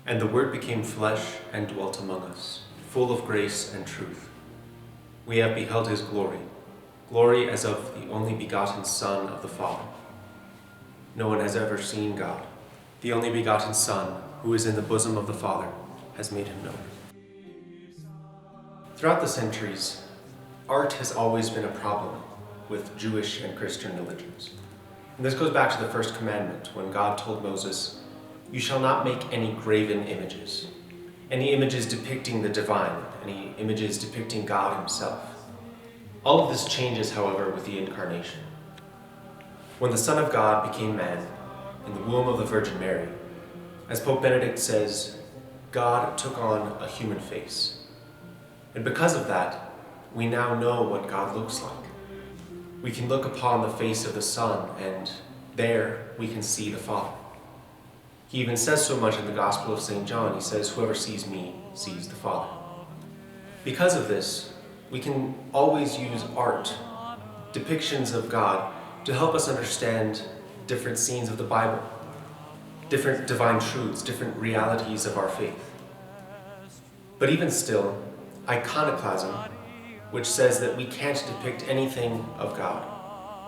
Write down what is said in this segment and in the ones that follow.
And the Word became flesh and dwelt among us, full of grace and truth. We have beheld his glory, glory as of the only begotten Son of the Father. No one has ever seen God. The only begotten Son, who is in the bosom of the Father, has made him known. Throughout the centuries, art has always been a problem with Jewish and Christian religions. And this goes back to the first commandment, when God told Moses, "You shall not make any graven images," any images depicting the divine, any images depicting God himself. All of this changes, however, with the Incarnation. When the Son of God became man in the womb of the Virgin Mary, as Pope Benedict says, God took on a human face. And because of that, we now know what God looks like. We can look upon the face of the Son, and there we can see the Father. He even says so much in the Gospel of St. John. He says, "Whoever sees me sees the Father." Because of this, we can always use art, depictions of God, to help us understand different scenes of the Bible, different divine truths, different realities of our faith. But even still, iconoclasm, which says that we can't depict anything of God,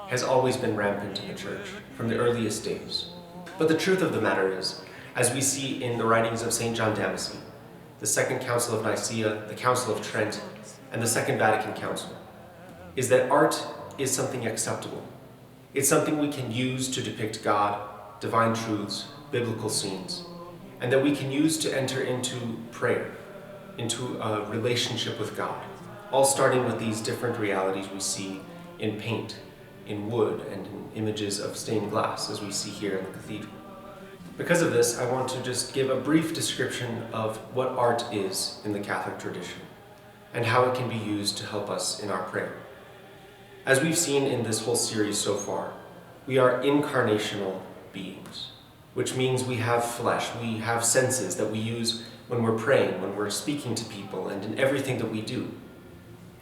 has always been rampant in the Church from the earliest days. But the truth of the matter is, as we see in the writings of St. John Damascene, the Second Council of Nicaea, the Council of Trent, and the Second Vatican Council, is that art is something acceptable. It's something we can use to depict God, divine truths, biblical scenes, and that we can use to enter into prayer, into a relationship with God, all starting with these different realities we see in paint, in wood, and in images of stained glass, as we see here in the cathedral. Because of this, I want to just give a brief description of what art is in the Catholic tradition, and how it can be used to help us in our prayer. As we've seen in this whole series so far, we are incarnational beings, which means we have flesh, we have senses that we use when we're praying, when we're speaking to people, and in everything that we do.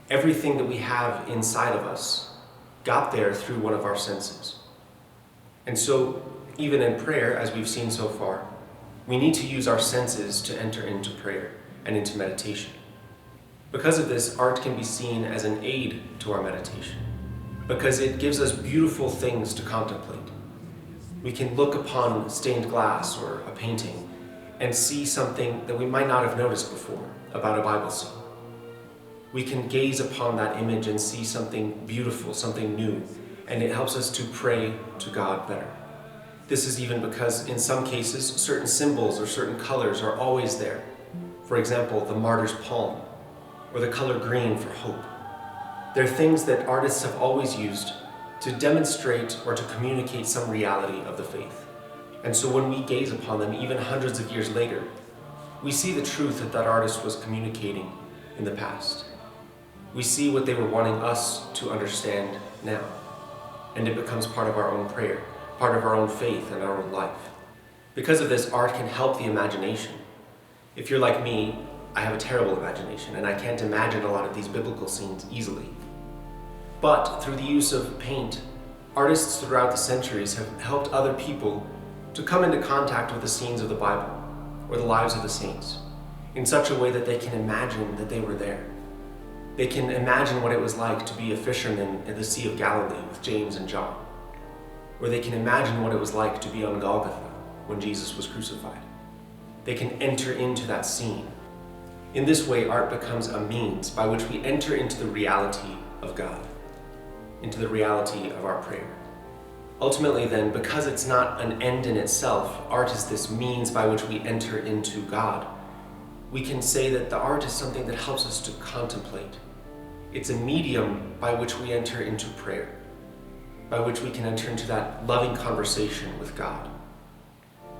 Everything that we have inside of us got there through one of our senses. And so, even in prayer, as we've seen so far, we need to use our senses to enter into prayer and into meditation. Because of this, art can be seen as an aid to our meditation, because it gives us beautiful things to contemplate. We can look upon stained glass or a painting and see something that we might not have noticed before about a Bible scene. We can gaze upon that image and see something beautiful, something new, and it helps us to pray to God better. This is even because in some cases, certain symbols or certain colors are always there. For example, the martyr's palm, or the color green for hope. They're things that artists have always used to demonstrate or to communicate some reality of the faith. And so when we gaze upon them, even hundreds of years later, we see the truth that that artist was communicating in the past. We see what they were wanting us to understand now, and it becomes part of our own prayer, part of our own faith and our own life. Because of this, art can help the imagination. If you're like me, I have a terrible imagination, and I can't imagine a lot of these biblical scenes easily. But through the use of paint, artists throughout the centuries have helped other people to come into contact with the scenes of the Bible or the lives of the saints in such a way that they can imagine that they were there. They can imagine what it was like to be a fisherman in the Sea of Galilee with James and John, or they can imagine what it was like to be on Golgotha when Jesus was crucified. They can enter into that scene. In this way, art becomes a means by which we enter into the reality of God, into the reality of our prayer. Ultimately then, because it's not an end in itself, art is this means by which we enter into God. We can say that the art is something that helps us to contemplate. It's a medium by which we enter into prayer, by which we can enter into that loving conversation with God.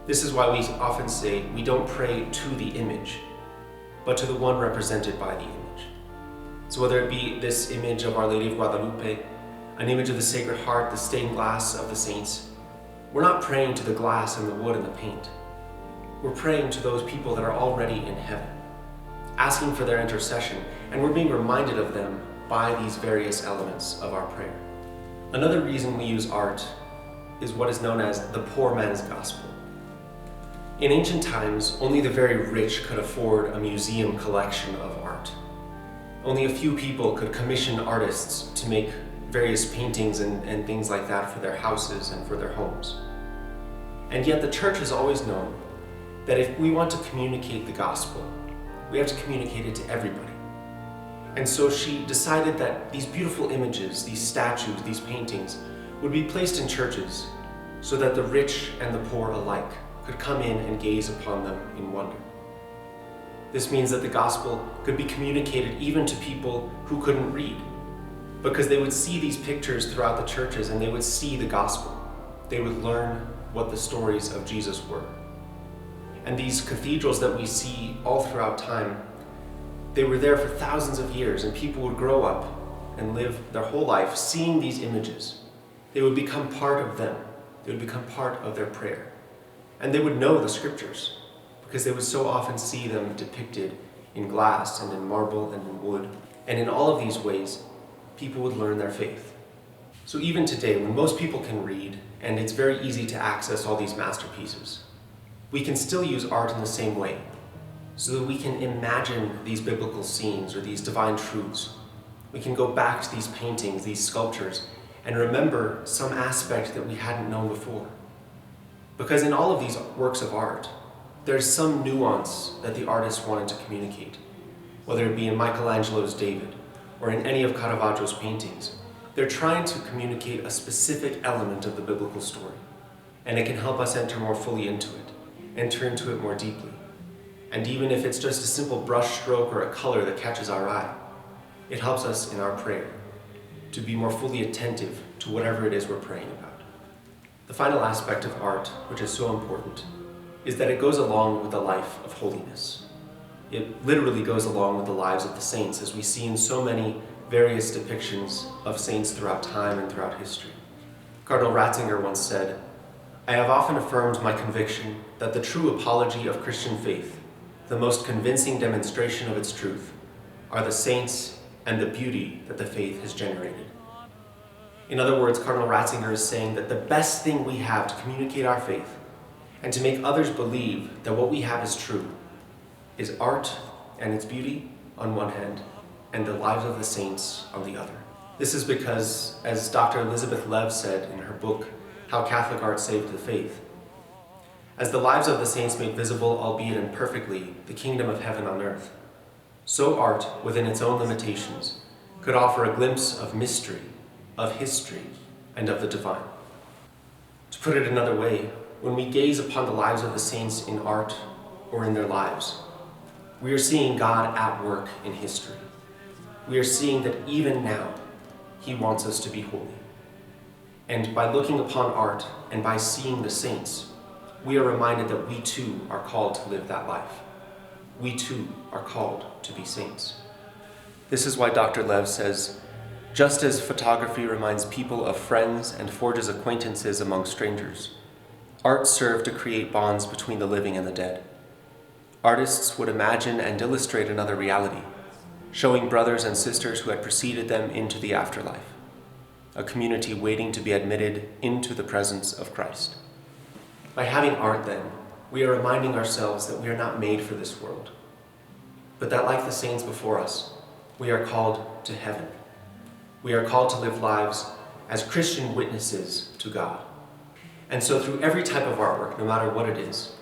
This is why we often say we don't pray to the image, but to the one represented by the image. So whether it be this image of Our Lady of Guadalupe, an image of the Sacred Heart, the stained glass of the saints, we're not praying to the glass and the wood and the paint. We're praying to those people that are already in heaven, asking for their intercession, and we're being reminded of them by these various elements of our prayer. Another reason we use art is what is known as the poor man's gospel. In ancient times, only the very rich could afford a museum collection of art. Only a few people could commission artists to make various paintings and things like that for their houses and for their homes. And yet the church has always known that if we want to communicate the gospel, we have to communicate it to everybody. And so she decided that these beautiful images, these statues, these paintings, would be placed in churches so that the rich and the poor alike could come in and gaze upon them in wonder. This means that the gospel could be communicated even to people who couldn't read, because they would see these pictures throughout the churches and they would see the gospel. They would learn what the stories of Jesus were. And these cathedrals that we see all throughout time, they were there for thousands of years, and people would grow up and live their whole life seeing these images. They would become part of them. They would become part of their prayer. And they would know the scriptures because they would so often see them depicted in glass and in marble and in wood. And in all of these ways, people would learn their faith. So even today, when most people can read and it's very easy to access all these masterpieces, we can still use art in the same way so that we can imagine these biblical scenes or these divine truths. We can go back to these paintings, these sculptures, and remember some aspect that we hadn't known before. Because in all of these works of art, there's some nuance that the artist wanted to communicate, whether it be in Michelangelo's David or in any of Caravaggio's paintings. They're trying to communicate a specific element of the biblical story, and it can help us enter more fully into it, enter into it more deeply. And even if it's just a simple brush stroke or a color that catches our eye, it helps us in our prayer to be more fully attentive to whatever it is we're praying about. The final aspect of art, which is so important, is that it goes along with the life of holiness. It literally goes along with the lives of the saints, as we see in so many various depictions of saints throughout time and throughout history. Cardinal Ratzinger once said, "I have often affirmed my conviction that the true apology of Christian faith, the most convincing demonstration of its truth, are the saints and the beauty that the faith has generated." In other words, Cardinal Ratzinger is saying that the best thing we have to communicate our faith and to make others believe that what we have is true is art and its beauty on one hand and the lives of the saints on the other. This is because, as Dr. Elizabeth Lev said in her book, How Catholic Art Saved the Faith, as the lives of the saints made visible, albeit imperfectly, the kingdom of heaven on earth, so art, within its own limitations, could offer a glimpse of mystery, of history, and of the divine. To put it another way, when we gaze upon the lives of the saints in art or in their lives, we are seeing God at work in history. We are seeing that even now, He wants us to be holy. And by looking upon art and by seeing the saints, we are reminded that we too are called to live that life. We too are called to be saints. This is why Dr. Lev says, just as photography reminds people of friends and forges acquaintances among strangers, art served to create bonds between the living and the dead. Artists would imagine and illustrate another reality, showing brothers and sisters who had preceded them into the afterlife, a community waiting to be admitted into the presence of Christ. By having art, then, we are reminding ourselves that we are not made for this world, but that like the saints before us, we are called to heaven. We are called to live lives as Christian witnesses to God. And so through every type of artwork, no matter what it is,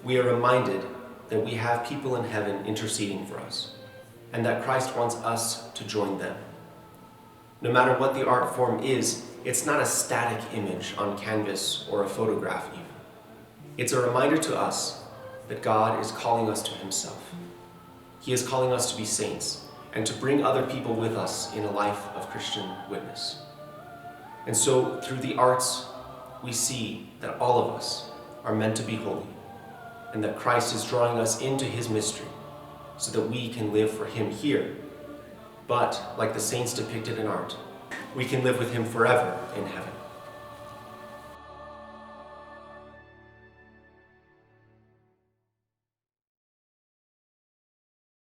we are reminded that we have people in heaven interceding for us, and that Christ wants us to join them. No matter what the art form is, it's not a static image on canvas or a photograph even. It's a reminder to us that God is calling us to Himself. He is calling us to be saints and to bring other people with us in a life of Christian witness. And so through the arts, we see that all of us are meant to be holy, and that Christ is drawing us into His mystery so that we can live for Him here. But, like the saints depicted in art, we can live with Him forever in heaven.